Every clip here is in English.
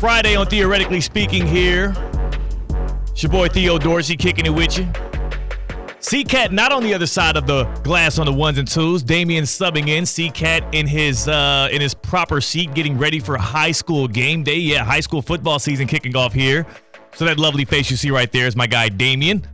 Friday on Theoretically Speaking here. It's your boy Theo Dorsey kicking it with you. C-Cat not on the other side of the glass on the ones and twos. Damian subbing in. C-Cat in his proper seat getting ready for high school game day. Yeah, high school football season kicking off here. So that lovely face you see right there is my guy Damian.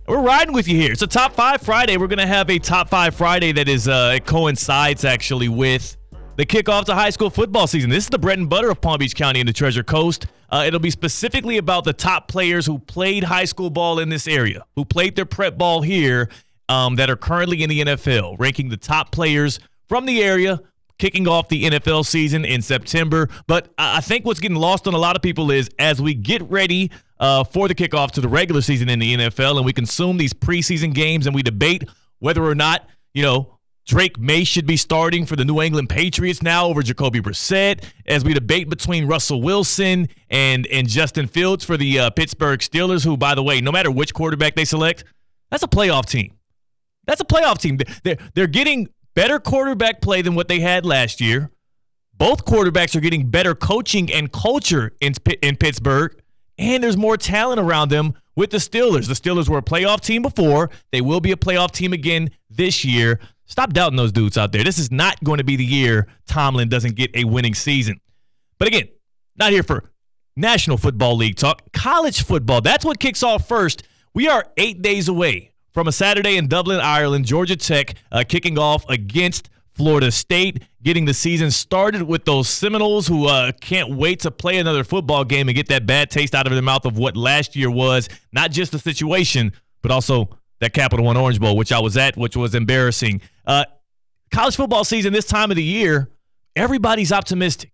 We're riding with you here. It's a Top 5 Friday. We're going to have a Top 5 Friday that is it coincides actually with the kickoff to high school football season. This is the bread and butter of Palm Beach County and the Treasure Coast. It'll be specifically about the top players who played high school ball in this area, who played their prep ball here, that are currently in the NFL, ranking the top players from the area, kicking off the NFL season in September. But I think what's getting lost on a lot of people is as we get ready for the kickoff to the regular season in the NFL and we consume these preseason games and we debate whether or not, Drake May should be starting for the New England Patriots now over Jacoby Brissett, as we debate between Russell Wilson and Justin Fields for the Pittsburgh Steelers, who, by the way, no matter which quarterback they select, that's a playoff team. That's a playoff team. They're getting better quarterback play than what they had last year. Both quarterbacks are getting better coaching and culture in Pittsburgh, and there's more talent around them with the Steelers. The Steelers were a playoff team before. They will be a playoff team again this year. Stop doubting those dudes out there. This is not going to be the year Tomlin doesn't get a winning season. But again, not here for National Football League talk. College football, that's what kicks off first. We are 8 days away from a Saturday in Dublin, Ireland. Georgia Tech kicking off against Florida State, getting the season started with those Seminoles who can't wait to play another football game and get that bad taste out of their mouth of what last year was, not just the situation, but also that Capital One Orange Bowl, which I was at, which was embarrassing. College football season this time of the year, everybody's optimistic.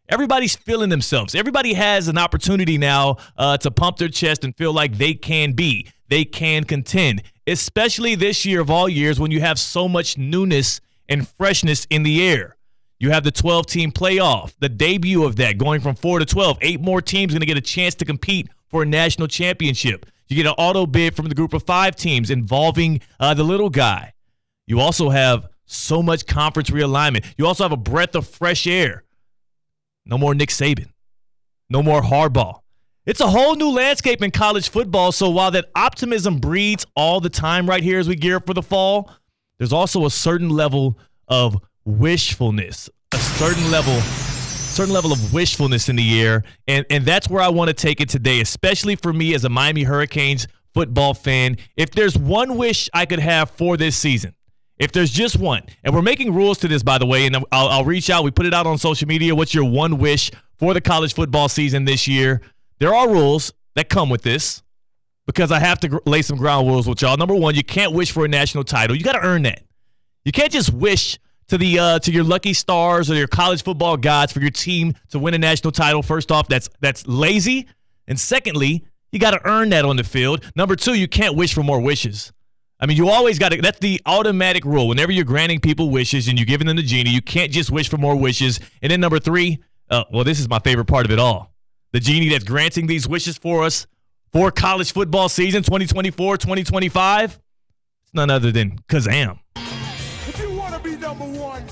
Everybody's feeling themselves. Everybody has an opportunity now to pump their chest and feel like they can contend, especially this year of all years when you have so much newness and freshness in the air. You have the 12-team playoff, the debut of that, going from 4 to 12. 8 more teams going to get a chance to compete for a national championship. You get an auto bid from the group of 5 teams involving the little guy. You also have so much conference realignment. You also have a breath of fresh air. No more Nick Saban. No more Harbaugh. It's a whole new landscape in college football, so while that optimism breeds all the time right here as we gear up for the fall, there's also a certain level of wishfulness, a certain level of wishfulness in the air, and that's where I want to take it today, especially for me as a Miami Hurricanes football fan. If there's one wish I could have for this season, if there's just one, and we're making rules to this, by the way, and I'll reach out. We put it out on social media. What's your one wish for the college football season this year? There are rules that come with this because I have to lay some ground rules with y'all. Number one, you can't wish for a national title. You got to earn that. You can't just wish to your lucky stars or your college football gods for your team to win a national title. First off, that's lazy. And secondly, you got to earn that on the field. Number two, you can't wish for more wishes. I mean, you always got to – that's the automatic rule. Whenever you're granting people wishes and you're giving them the genie, you can't just wish for more wishes. And then number three, this is my favorite part of it all. The genie that's granting these wishes for us for college football season 2024-2025, it's none other than Kazam. If you want to be number one,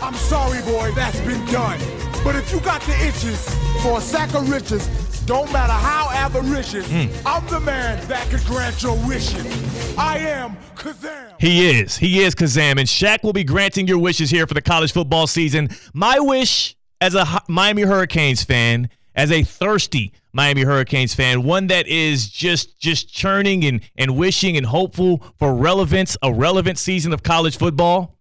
I'm sorry, boy, that's been done. But if you got the itches for a sack of riches, don't matter how avaricious, I'm the man that could grant your wishes. I am Kazam. He is Kazam, and Shaq will be granting your wishes here for the college football season. My wish as a Miami Hurricanes fan, as a thirsty Miami Hurricanes fan, one that is just churning and wishing and hopeful for relevance, a relevant season of college football,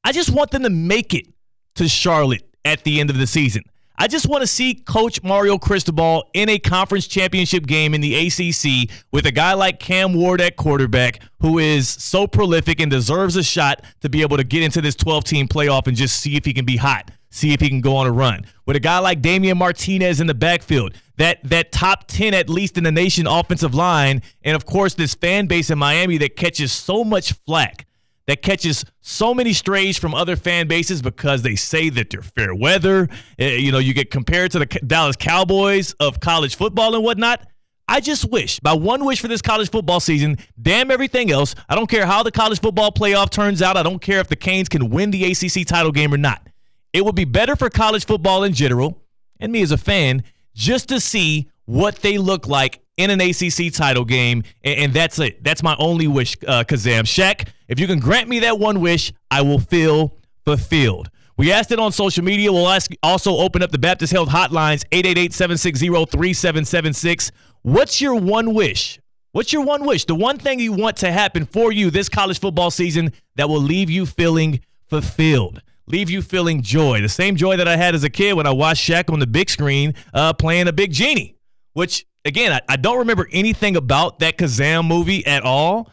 I just want them to make it to Charlotte at the end of the season. I just want to see Coach Mario Cristobal in a conference championship game in the ACC with a guy like Cam Ward at quarterback who is so prolific and deserves a shot to be able to get into this 12-team playoff and just see if he can be hot, see if he can go on a run. With a guy like Damian Martinez in the backfield, that top 10 at least in the nation offensive line, and of course this fan base in Miami that catches so much flack, that catches so many strays from other fan bases because they say that they're fair weather. You get compared to the Dallas Cowboys of college football and whatnot. I just wish, my one wish for this college football season, damn everything else, I don't care how the college football playoff turns out. I don't care if the Canes can win the ACC title game or not. It would be better for college football in general and me as a fan, just to see what they look like in an ACC title game, and that's it. That's my only wish, Kazam. Shaq, if you can grant me that one wish, I will feel fulfilled. We asked it on social media. We'll also open up the Baptist Health hotlines, 888-760-3776. What's your one wish? What's your one wish? The one thing you want to happen for you this college football season that will leave you feeling fulfilled, leave you feeling joy. The same joy that I had as a kid when I watched Shaq on the big screen playing a big genie, which, again, I don't remember anything about that Kazam movie at all,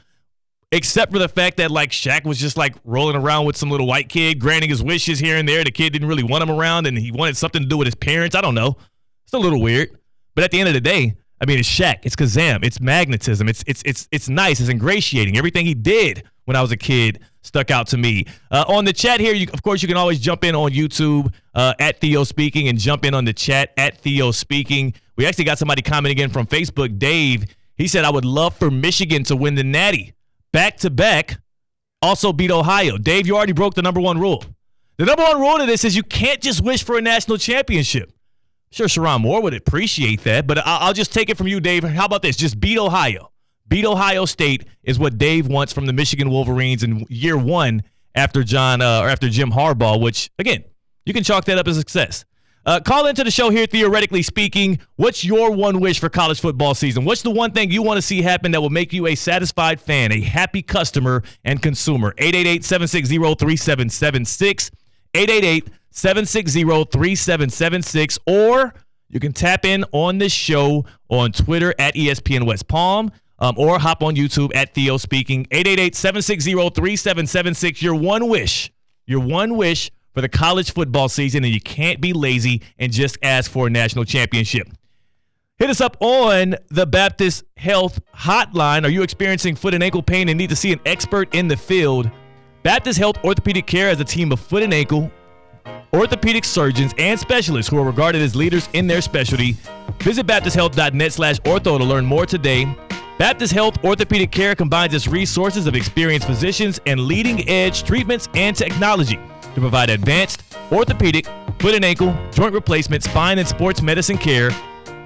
except for the fact that, like, Shaq was just, like, rolling around with some little white kid, granting his wishes here and there. The kid didn't really want him around, and he wanted something to do with his parents. I don't know. It's a little weird. But at the end of the day, I mean, it's Shaq. It's Kazam. It's magnetism. It's nice. It's ingratiating. Everything he did when I was a kid stuck out to me. On the chat here, of course, you can always jump in on YouTube at Theo Speaking and jump in on the chat at Theo Speaking. We actually got somebody commenting in from Facebook. Dave, he said, I would love for Michigan to win the Natty back-to-back, also beat Ohio. Dave, you already broke the number one rule. The number one rule to this is you can't just wish for a national championship. Sure, Sharon Moore would appreciate that, but I'll just take it from you, Dave. How about this? Just beat Ohio. Beat Ohio State is what Dave wants from the Michigan Wolverines in year one after Jim Harbaugh, which, again, you can chalk that up as a success. Call into the show here, theoretically speaking. What's your one wish for college football season? What's the one thing you want to see happen that will make you a satisfied fan, a happy customer and consumer? 888-760-3776, 888-760-3776, or you can tap in on this show on Twitter at ESPN West Palm, or hop on YouTube at Theo Speaking, 888-760-3776. Your one wish for the college football season, and you can't be lazy and just ask for a national championship. Hit us up on the Baptist Health hotline. Are you experiencing foot and ankle pain and need to see an expert in the field? Baptist Health Orthopedic Care has a team of foot and ankle orthopedic surgeons and specialists who are regarded as leaders in their specialty. Visit baptisthealth.net/ortho to learn more today. Baptist Health Orthopedic Care combines its resources of experienced physicians and leading-edge treatments and technology to provide advanced orthopedic, foot and ankle, joint replacement, spine, and sports medicine care.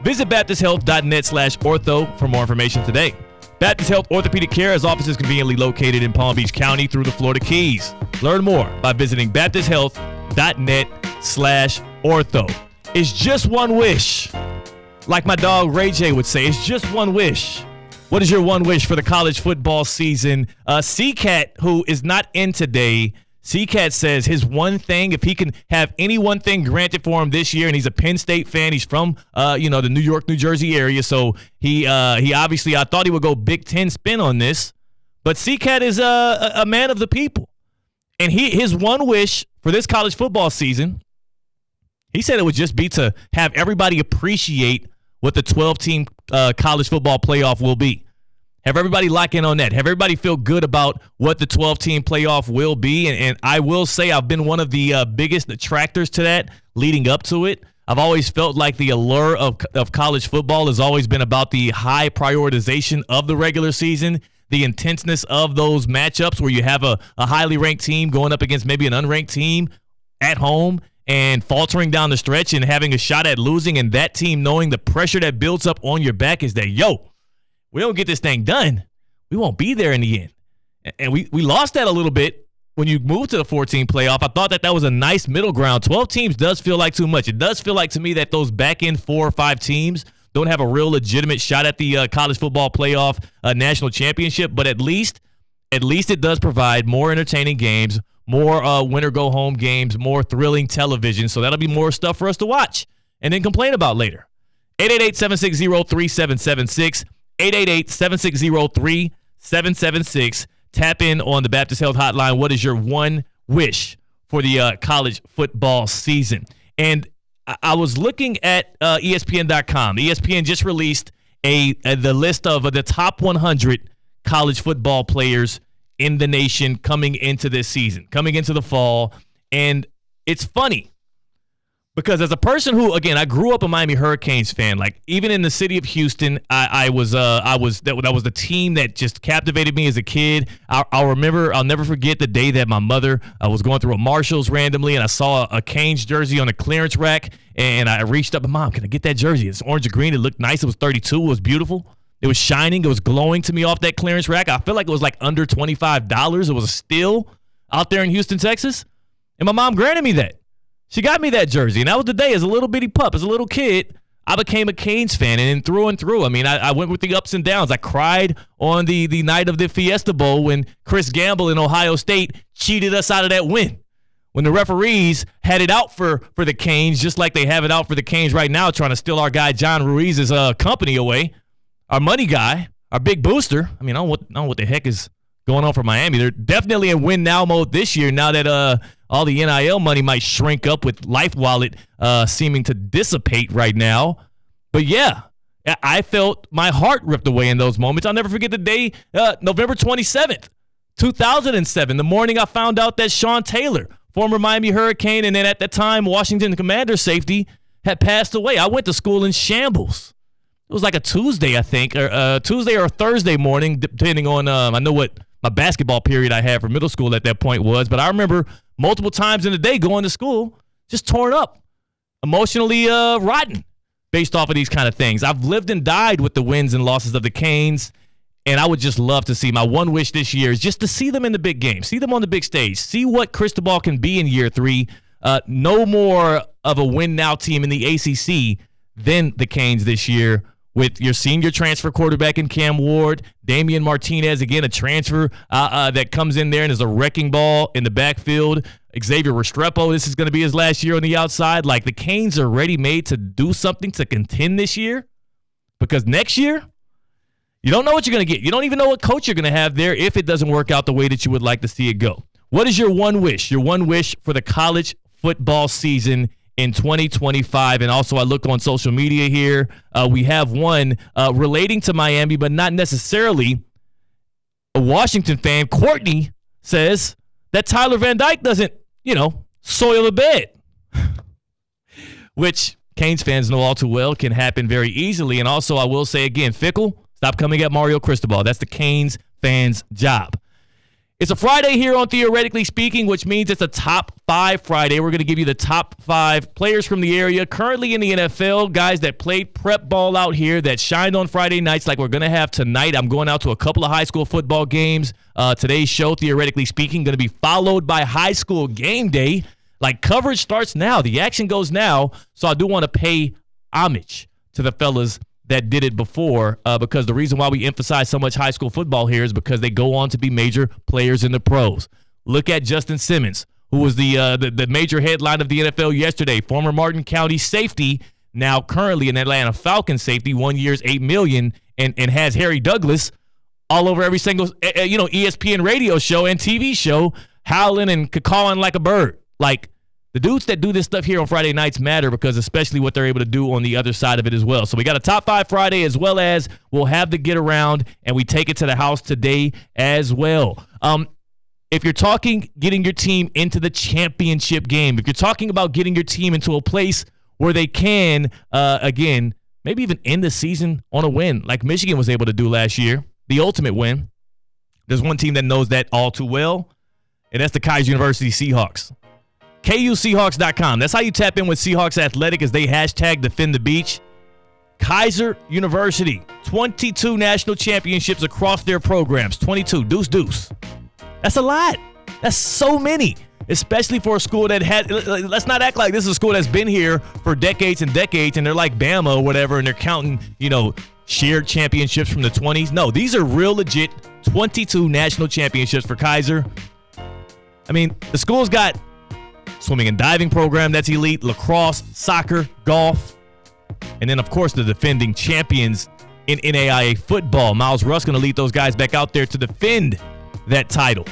Visit baptisthealth.net/ortho for more information today. Baptist Health Orthopedic Care has offices conveniently located in Palm Beach County through the Florida Keys. Learn more by visiting baptisthealth.net/ortho. It's just one wish. Like my dog Ray J would say, it's just one wish. What is your one wish for the college football season? C-Cat, who is not in today, C-Cat says his one thing, if he can have any one thing granted for him this year, and he's a Penn State fan, he's from the New York, New Jersey area, so he obviously, I thought he would go Big Ten spin on this, but C-Cat is a man of the people, and his one wish for this college football season, he said it would just be to have everybody appreciate what the 12-team college football playoff will be. Have everybody lock in on that. Have everybody feel good about what the 12-team playoff will be. And I will say I've been one of the biggest detractors to that leading up to it. I've always felt like the allure of college football has always been about the high prioritization of the regular season, the intenseness of those matchups where you have a highly ranked team going up against maybe an unranked team at home and faltering down the stretch and having a shot at losing, and that team knowing the pressure that builds up on your back is that, we don't get this thing done, we won't be there in the end. And we lost that a little bit when you moved to the 14 playoff. I thought that was a nice middle ground. 12 teams does feel like too much. It does feel like to me that those back-end 4 or 5 teams don't have a real legitimate shot at the college football playoff national championship, but at least it does provide more entertaining games, more winner-go-home games, more thrilling television, so that'll be more stuff for us to watch and then complain about later. 888-760-3776, 888-760-3776. Tap in on the Baptist Health Hotline. What is your one wish for the college football season? And I was looking at ESPN.com. ESPN just released the list of the top 100 college football players in the nation coming into this season, coming into the fall. And it's funny. Because as a person who, again, I grew up a Miami Hurricanes fan. Like, even in the city of Houston, that was the team that just captivated me as a kid. I'll never forget the day that my mother was going through a Marshalls randomly, and I saw a Canes jersey on a clearance rack, and I reached up and, Mom, can I get that jersey? It's orange and green. It looked nice. It was 32. It was beautiful. It was shining. It was glowing to me off that clearance rack. I feel like it was like under $25. It was a steal out there in Houston, Texas. And my mom granted me that. She got me that jersey, and that was the day as a little bitty pup, as a little kid, I became a Canes fan, and through and through. I mean, I went with the ups and downs. I cried on the night of the Fiesta Bowl when Chris Gamble in Ohio State cheated us out of that win. When the referees had it out for the Canes, just like they have it out for the Canes right now, trying to steal our guy John Ruiz's company away, our money guy, our big booster. I mean, I don't know what the heck is going on for Miami. They're definitely in win now mode this year, now that all the NIL money might shrink up with Life Wallet seeming to dissipate right now. But yeah, I felt my heart ripped away in those moments. I'll never forget the day, November 27th, 2007, the morning I found out that Sean Taylor, former Miami Hurricane, and then at that time Washington Commanders safety, had passed away. I went to school in shambles. It was like a Tuesday, I think, or Tuesday or Thursday morning, depending on, I know what my basketball period I had for middle school at that point was, but I remember multiple times in the day going to school just torn up, emotionally rotten based off of these kind of things. I've lived and died with the wins and losses of the Canes, and I would just love to see, my one wish this year is just to see them in the big game, see them on the big stage, see what Cristobal can be in year 3. No more of a win-now team in the ACC than the Canes this year, with your senior transfer quarterback in Cam Ward, Damian Martinez, again, a transfer that comes in there and is a wrecking ball in the backfield. Xavier Restrepo, this is going to be his last year on the outside. Like, the Canes are ready-made to do something to contend this year, because next year, you don't know what you're going to get. You don't even know what coach you're going to have there if it doesn't work out the way that you would like to see it go. What is your one wish? Your one wish for the college football season in 2025. And also, I look on social media here. We have one relating to Miami, but not necessarily a Washington fan. Courtney says that Tyler Van Dyke doesn't, soil the bed, which Canes fans know all too well can happen very easily. And also, I will say again, Fickle, stop coming at Mario Cristobal. That's the Canes fans' job. It's a Friday here on Theoretically Speaking, which means it's a top 5 Friday. We're going to give you the top 5 players from the area currently in the NFL, guys that played prep ball out here that shined on Friday nights like we're going to have tonight. I'm going out to a couple of high school football games. Today's show, Theoretically Speaking, going to be followed by high school game day. Like, coverage starts now. The action goes now. So I do want to pay homage to the fellas that did it before, because the reason why we emphasize so much high school football here is because they go on to be major players in the pros. Look at Justin Simmons, who was the major headline of the NFL yesterday, former Martin County safety, now currently an Atlanta Falcons safety, 1 year's $8 million, and has Harry Douglas all over every single ESPN radio show and TV show, howling and cawing like a bird. Like, the dudes that do this stuff here on Friday nights matter, because especially what they're able to do on the other side of it as well. So we got a top 5 Friday, as well as we'll have the get around, and we take it to the house today as well. If you're talking getting your team into the championship game, if you're talking about getting your team into a place where they can, again, maybe even end the season on a win, like Michigan was able to do last year, the ultimate win. There's one team that knows that all too well, and that's the Kaiser University Seahawks. KUSeahawks.com. That's how you tap in with Seahawks Athletic as they hashtag Defend the Beach. Kaiser University, 22 national championships across their programs. 22, deuce. That's a lot. That's so many, especially for a school that had, let's not act like this is a school that's been here for decades and decades, and they're like Bama or whatever, and they're counting, shared championships from the 20s. No, these are real legit 22 national championships for Kaiser. I mean, the school's got swimming and diving program that's elite, lacrosse, soccer, golf, and then, of course, the defending champions in NAIA football. Miles Russ going to lead those guys back out there to defend that title.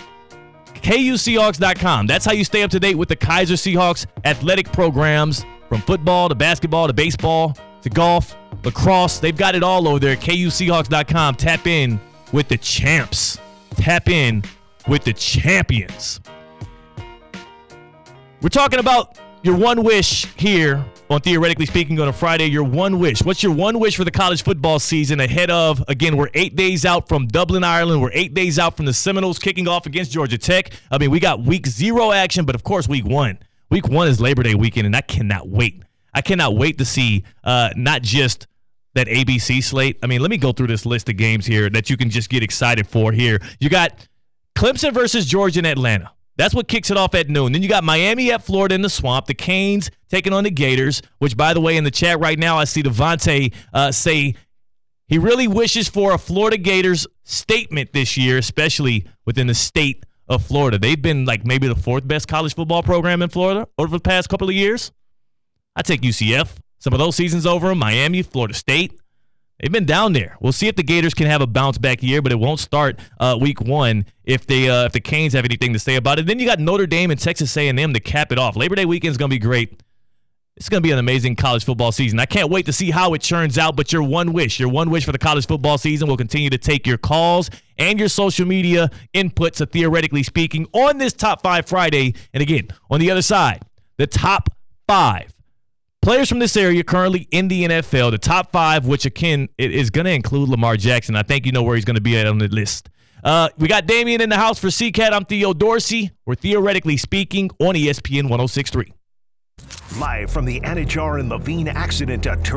KUSeahawks.com. That's how you stay up to date with the Kaiser Seahawks athletic programs, from football to basketball to baseball to golf, lacrosse. They've got it all over there. KUSeahawks.com. Tap in with the champs. Tap in with the champions. We're talking about your one wish here on Theoretically Speaking on a Friday, your one wish. What's your one wish for the college football season ahead of, again, we're 8 days out from Dublin, Ireland. We're 8 days out from the Seminoles kicking off against Georgia Tech. I mean, we got week 0 action, but of course week 1. Week 1 is Labor Day weekend, and I cannot wait. I cannot wait to see not just that ABC slate. I mean, let me go through this list of games here that you can just get excited for here. You got Clemson versus Georgia and Atlanta. That's what kicks it off at noon. Then you got Miami at Florida in the Swamp. The Canes taking on the Gators, which, by the way, in the chat right now, I see Devontae say he really wishes for a Florida Gators statement this year, especially within the state of Florida. They've been like maybe the 4th best college football program in Florida over the past couple of years. I take UCF. Some of those seasons over them, Miami, Florida State. They've been down there. We'll see if the Gators can have a bounce-back year, but it won't start week 1 if the Canes have anything to say about it. Then you got Notre Dame and Texas A&M to cap it off. Labor Day weekend is going to be great. It's going to be an amazing college football season. I can't wait to see how it turns out, but your one wish for the college football season, will continue to take your calls and your social media inputs of Theoretically Speaking on this Top 5 Friday. And again, on the other side, the top 5 players from this area currently in the NFL, the top 5, which again it is going to include Lamar Jackson. I think you know where he's going to be at on the list. We got Damian in the house for CCAT. I'm Theo Dorsey. We're Theoretically Speaking on ESPN 106.3. Live from the Anajar and Levine accident attorney.